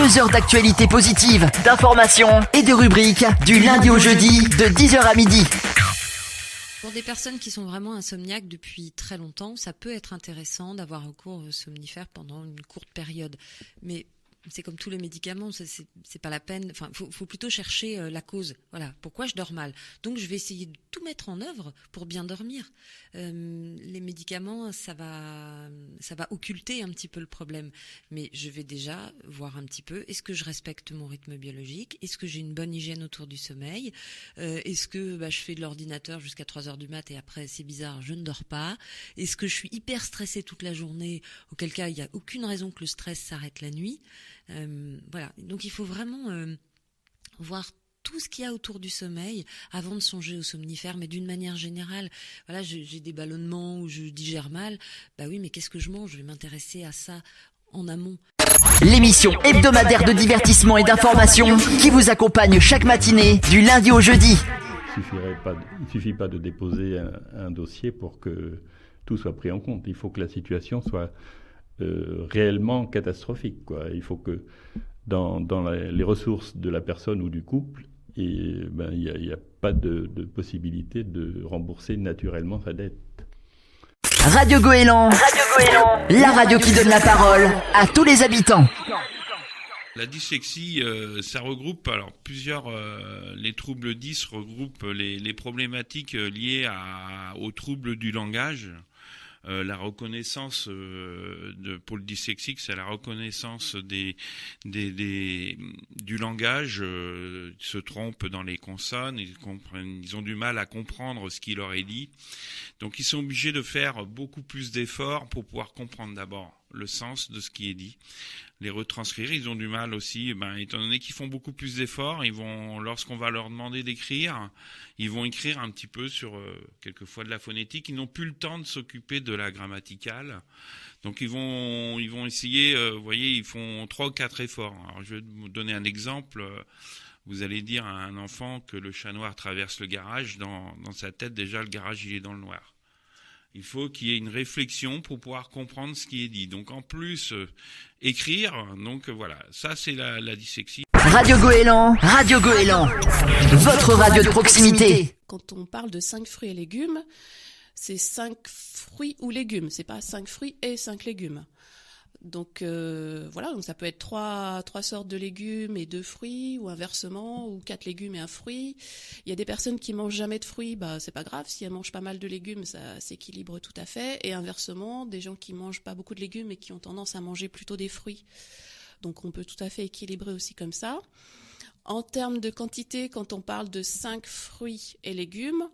2 heures d'actualité positive, d'informations et de rubriques du lundi au jeudi de 10h à midi. Pour des personnes qui sont vraiment insomniaques depuis très longtemps, ça peut être intéressant d'avoir recours aux somnifères pendant une courte période. Mais c'est comme tous les médicaments, c'est pas la peine. Enfin, faut plutôt chercher la cause. Voilà, pourquoi je dors mal. Donc, je vais essayer de tout mettre en œuvre pour bien dormir. Les médicaments, ça va occulter un petit peu le problème. Mais je vais déjà voir un petit peu, est-ce que je respecte mon rythme biologique? Est-ce que j'ai une bonne hygiène autour du sommeil? Est-ce que je fais de l'ordinateur jusqu'à 3h du mat et après, c'est bizarre, je ne dors pas? Est-ce que je suis hyper stressée toute la journée? Auquel cas, il n'y a aucune raison que le stress s'arrête la nuit. Voilà, donc il faut vraiment voir tout ce qu'il y a autour du sommeil avant de songer aux somnifères, mais d'une manière générale. Voilà, j'ai des ballonnements ou je digère mal. Bah oui, mais qu'est-ce que je mange? Je vais m'intéresser à ça en amont. L'émission hebdomadaire de divertissement et d'information qui vous accompagne chaque matinée du lundi au jeudi. Il suffit pas de déposer un dossier pour que tout soit pris en compte. Il faut que la situation soit réellement catastrophique, quoi. Il faut que dans les ressources de la personne ou du couple, il n'y a pas de possibilité de rembourser naturellement sa dette. Radio Goéland, la radio qui donne la parole à tous les habitants. La dyslexie, ça regroupe plusieurs. Les troubles 10 regroupent les problématiques liées aux troubles du langage. La reconnaissance pour le dyslexique, c'est la reconnaissance du langage. Ils se trompent dans les consonnes, ils ont du mal à comprendre ce qui leur est dit. Donc ils sont obligés de faire beaucoup plus d'efforts pour pouvoir comprendre d'abord le sens de ce qui est dit, les retranscrire. Ils ont du mal aussi, étant donné qu'ils font beaucoup plus d'efforts, lorsqu'on va leur demander d'écrire, ils vont écrire un petit peu sur quelquefois de la phonétique. Ils n'ont plus le temps de s'occuper de la grammaticale. Donc ils vont essayer, vous voyez, ils font 3 ou 4 efforts. Alors je vais vous donner un exemple. Vous allez dire à un enfant que le chat noir traverse le garage, dans sa tête déjà le garage il est dans le noir. Il faut qu'il y ait une réflexion pour pouvoir comprendre ce qui est dit. Donc en plus, écrire, donc voilà, ça c'est la dyslexie. Radio Goéland, votre radio de proximité. Quand on parle de 5 fruits et légumes, c'est 5 fruits ou légumes, c'est pas 5 fruits et 5 légumes. Donc voilà, donc ça peut être 3 sortes de légumes et 2 fruits, ou inversement, ou 4 légumes et 1 fruit. Il y a des personnes qui mangent jamais de fruits, c'est pas grave, si elles mangent pas mal de légumes, ça s'équilibre tout à fait. Et inversement, des gens qui mangent pas beaucoup de légumes et qui ont tendance à manger plutôt des fruits. Donc on peut tout à fait équilibrer aussi comme ça. En termes de quantité, quand on parle de 5 fruits et légumes,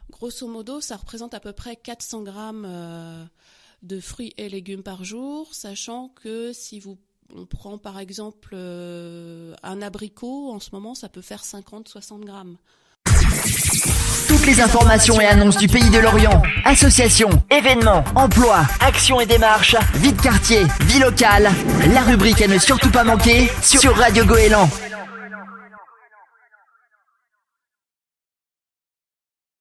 grosso modo, ça représente à peu près 400 grammes de fruits et légumes par jour, sachant que on prend par exemple un abricot, en ce moment ça peut faire 50-60 grammes. Toutes les informations et annonces du pays de l'Orient, associations, événements, emplois, actions et démarches, vie de quartier, vie locale, la rubrique à ne surtout pas manquer sur Radio Goéland.